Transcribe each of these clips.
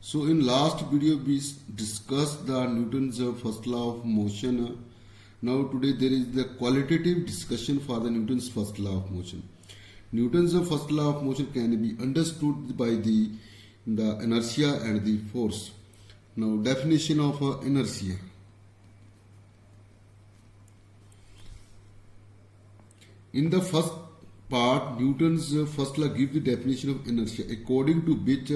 So in last video we discussed the Newton's first law of motion. Now today there is the qualitative discussion for the Newton's first law of motion. Newton's first law of motion can be understood by the inertia and the force. Now definition of inertia. In the first part, Newton's first law gives the definition of inertia, according to which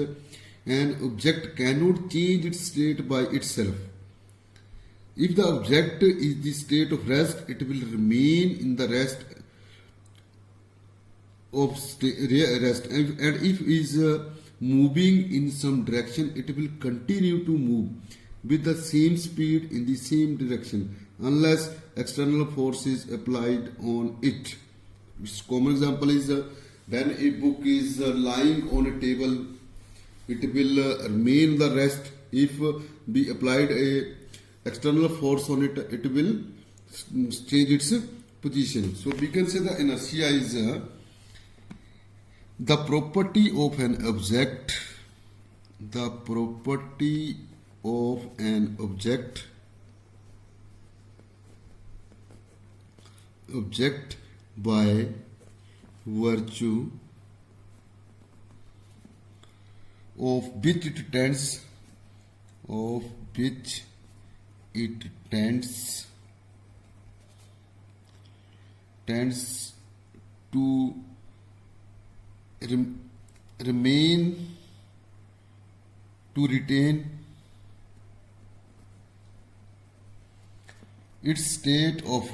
an object cannot change its state by itself. If the object is the state of rest, it will remain in the rest and if is moving in some direction, it will continue to move with the same speed in the same direction unless external force is applied on it. Its common example is when a book is lying on a table, it will remain the rest. If we applied a external force on it, it will change its position. So we can say the inertia is the property of an object. The property of an object by virtue of which it tends to retain its state of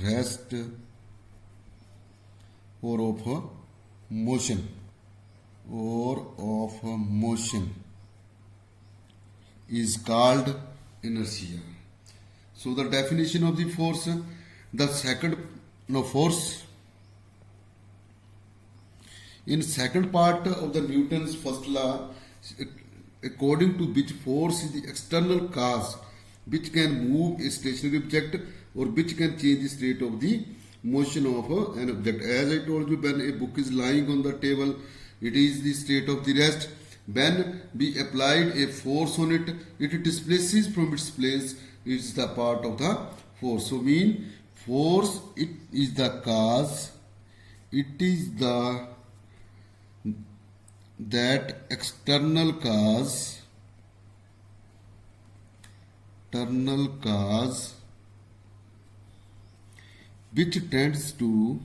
rest or of motion is called inertia. So the definition of the force, force. In second part of the Newton's first law, according to which force is the external cause which can move a stationary object or which can change the state of the motion of an object. As I told you, when a book is lying on the table, it is the state of the rest. When we applied a force on it, it displaces from its place. It is the part of the force. So mean force, it is the cause. It is that external cause which tends to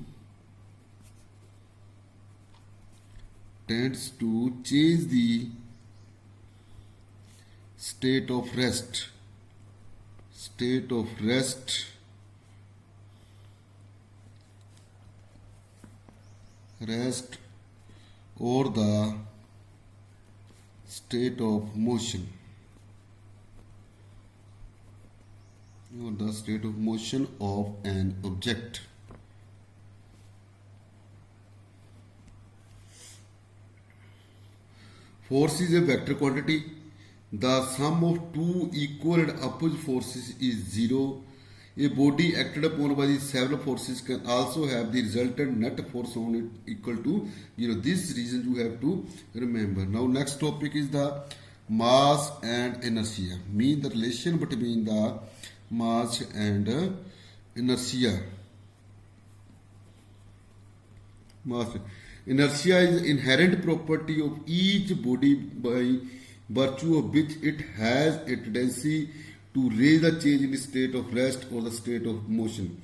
change the state of rest or the state of motion of an object. Force is a vector quantity. The sum of two equal and opposite forces is zero. A body acted upon by the several forces can also have the resultant net force on it equal to 0. This reason you have to remember. Now next topic is the mass and inertia. Mean the relation between the mass and inertia. Inertia is inherent property of each body by virtue of which it has a tendency to raise the change in the state of rest or the state of motion.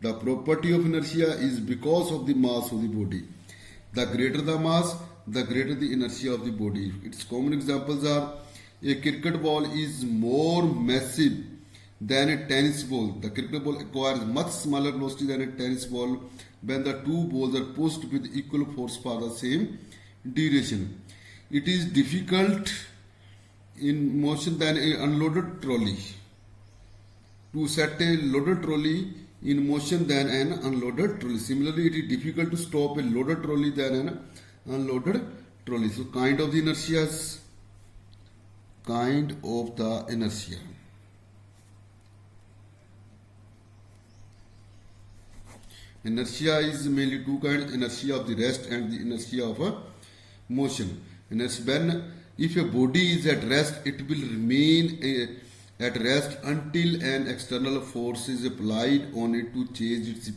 The property of inertia is because of the mass of the body. The greater the mass, the greater the inertia of the body. Its common examples are: a cricket ball is more massive than a tennis ball. The cricket ball acquires much smaller velocity than a tennis ball when the two balls are pushed with equal force for the same duration. It is difficult in motion than an unloaded trolley. To set a loaded trolley in motion than an unloaded trolley. Similarly, it is difficult to stop a loaded trolley than an unloaded trolley. So kind of the inertia. Inertia is mainly two kinds: inertia of the rest and the inertia of motion. And as when if a body is at rest, it will remain at rest until an external force is applied on it to change its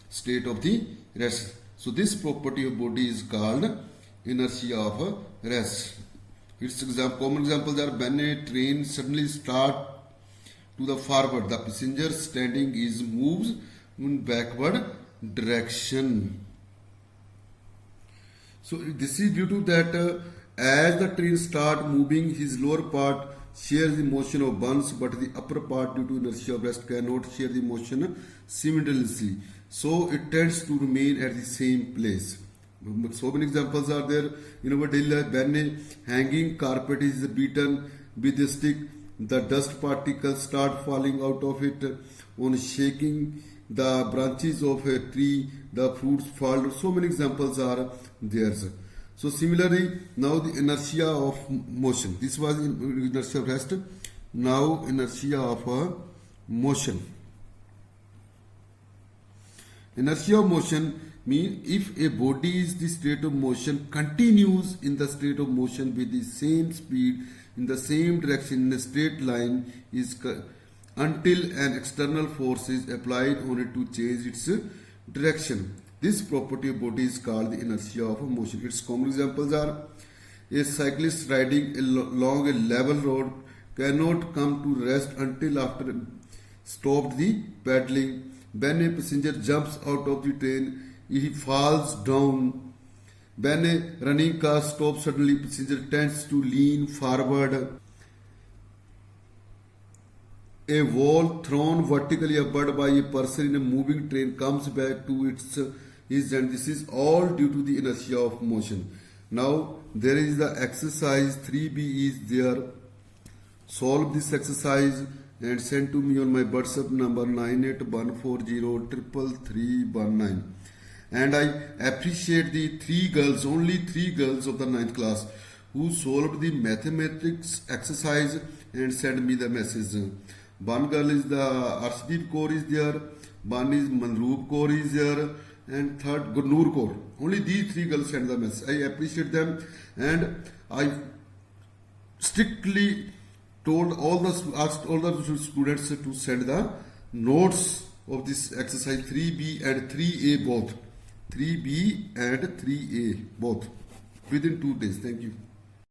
state of the rest. So this property of body is called inertia of rest. Its common examples are when a train suddenly starts to the forward, the passenger standing is moves in backward direction. So this is due to that as the train start moving, his lower part shares the motion of buns, but the upper part due to inertia of rest cannot share the motion simultaneously. So it tends to remain at the same place. So many examples are there in our daily life. When a hanging carpet is beaten with a stick, the dust particles start falling out of it. On shaking the branches of a tree, the fruits fall. So many examples are there. So similarly, now the inertia of motion. This was inertia of rest. Now inertia of motion. Inertia of motion means if a body is the state of motion continues in the state of motion with the same speed in the same direction in a straight line until an external force is applied on it to change its direction. This property of body is called the inertia of motion. Its common examples are a cyclist riding along a level road cannot come to rest until after stopped the paddling. When a passenger jumps out of the train, he falls down. When a running car stops suddenly, passenger tends to lean forward. A wall thrown vertically upward by a person in a moving train comes back to its and this is all due to the inertia of motion. Now there is the exercise 3B is there. Solve this exercise and send to me on my WhatsApp number 9814033319. And I appreciate the only three girls of the 9th class who solved the mathematics exercise and sent me the message. One girl is the Arshdeep Kaur is there, one is Manroop Kaur is there, and third Gurnoor Kaur. Only these three girls sent the message. I appreciate them, and I strictly asked all the students to send the notes of this exercise 3B and 3A both. 3B and 3A both within 2 days. Thank you.